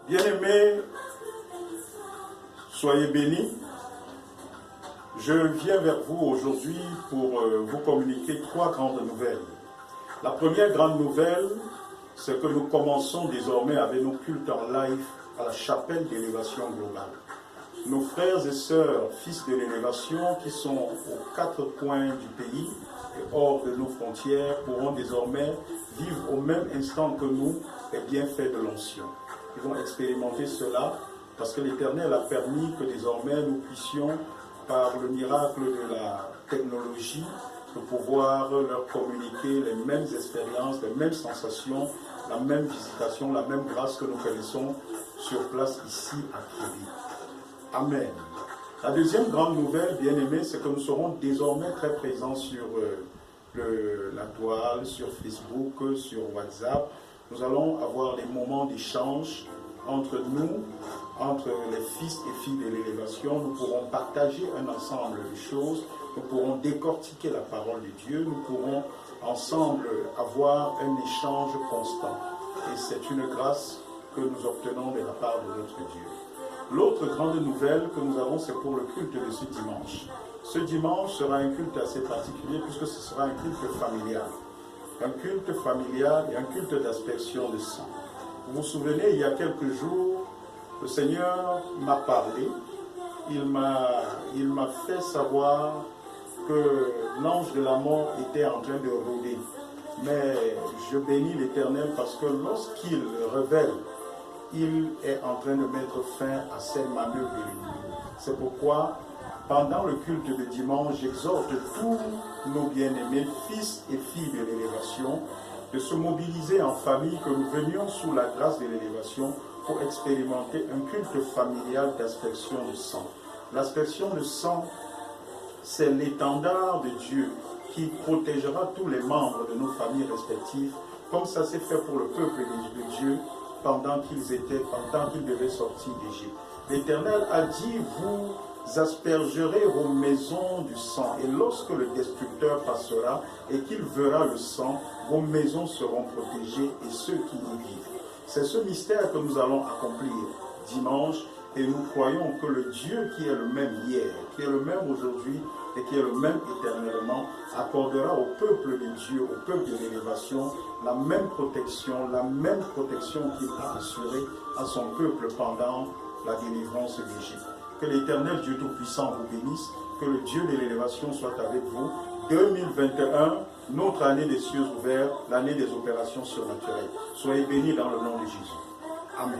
Bien-aimés, soyez bénis. Je viens vers vous aujourd'hui pour vous communiquer 3 grandes nouvelles. La première grande nouvelle, c'est que nous commençons désormais avec nos cultes en live à la chapelle d'élévation globale. Nos frères et sœurs, fils de l'élévation, qui sont aux 4 coins du pays et hors de nos frontières, pourront désormais vivre au même instant que nous les bienfaits de l'onction. Ils vont expérimenter cela parce que l'Éternel a permis que désormais nous puissions, par le miracle de la technologie, de pouvoir leur communiquer les mêmes expériences, les mêmes sensations, la même visitation, la même grâce que nous connaissons sur place ici à Kéry. Amen. La deuxième grande nouvelle, bien-aimés, c'est que nous serons désormais très présents sur la toile, sur Facebook, sur WhatsApp. Nous allons avoir des moments d'échange entre nous, entre les fils et filles de l'élévation. Nous pourrons partager un ensemble de choses, nous pourrons décortiquer la parole de Dieu, nous pourrons ensemble avoir un échange constant. Et c'est une grâce que nous obtenons de la part de notre Dieu. L'autre grande nouvelle que nous avons, c'est pour le culte de ce dimanche. Ce dimanche sera un culte assez particulier puisque ce sera un culte familial. Un culte familial et un culte d'aspersion de sang. Vous vous souvenez, il y a quelques jours, le Seigneur m'a parlé. Il m'a fait savoir que l'ange de la mort était en train de rôder. Mais je bénis l'Éternel parce que lorsqu'il révèle, il est en train de mettre fin à ces manœuvres de l'ennemi. C'est pourquoi, pendant le culte de dimanche, j'exhorte tous nos bien-aimés, fils et filles de l'élévation, de se mobiliser en famille, que nous venions sous la grâce de l'élévation pour expérimenter un culte familial d'aspersion de sang. L'aspersion de sang, c'est l'étendard de Dieu qui protégera tous les membres de nos familles respectives, comme ça s'est fait pour le peuple de Dieu pendant qu'ils devaient sortir d'Égypte. L'Éternel a dit, vous aspergerez vos maisons du sang, et lorsque le destructeur passera et qu'il verra le sang, vos maisons seront protégées et ceux qui y vivent. C'est ce mystère que nous allons accomplir dimanche, et nous croyons que le Dieu qui est le même hier, qui est le même aujourd'hui et qui est le même éternellement, accordera au peuple de Dieu, au peuple de l'élévation, la même protection qu'il a assurée à son peuple pendant la délivrance d'Égypte. Que l'Éternel Dieu Tout-Puissant vous bénisse, que le Dieu de l'élévation soit avec vous. 2021, notre année des cieux ouverts, l'année des opérations surnaturelles. Soyez bénis dans le nom de Jésus.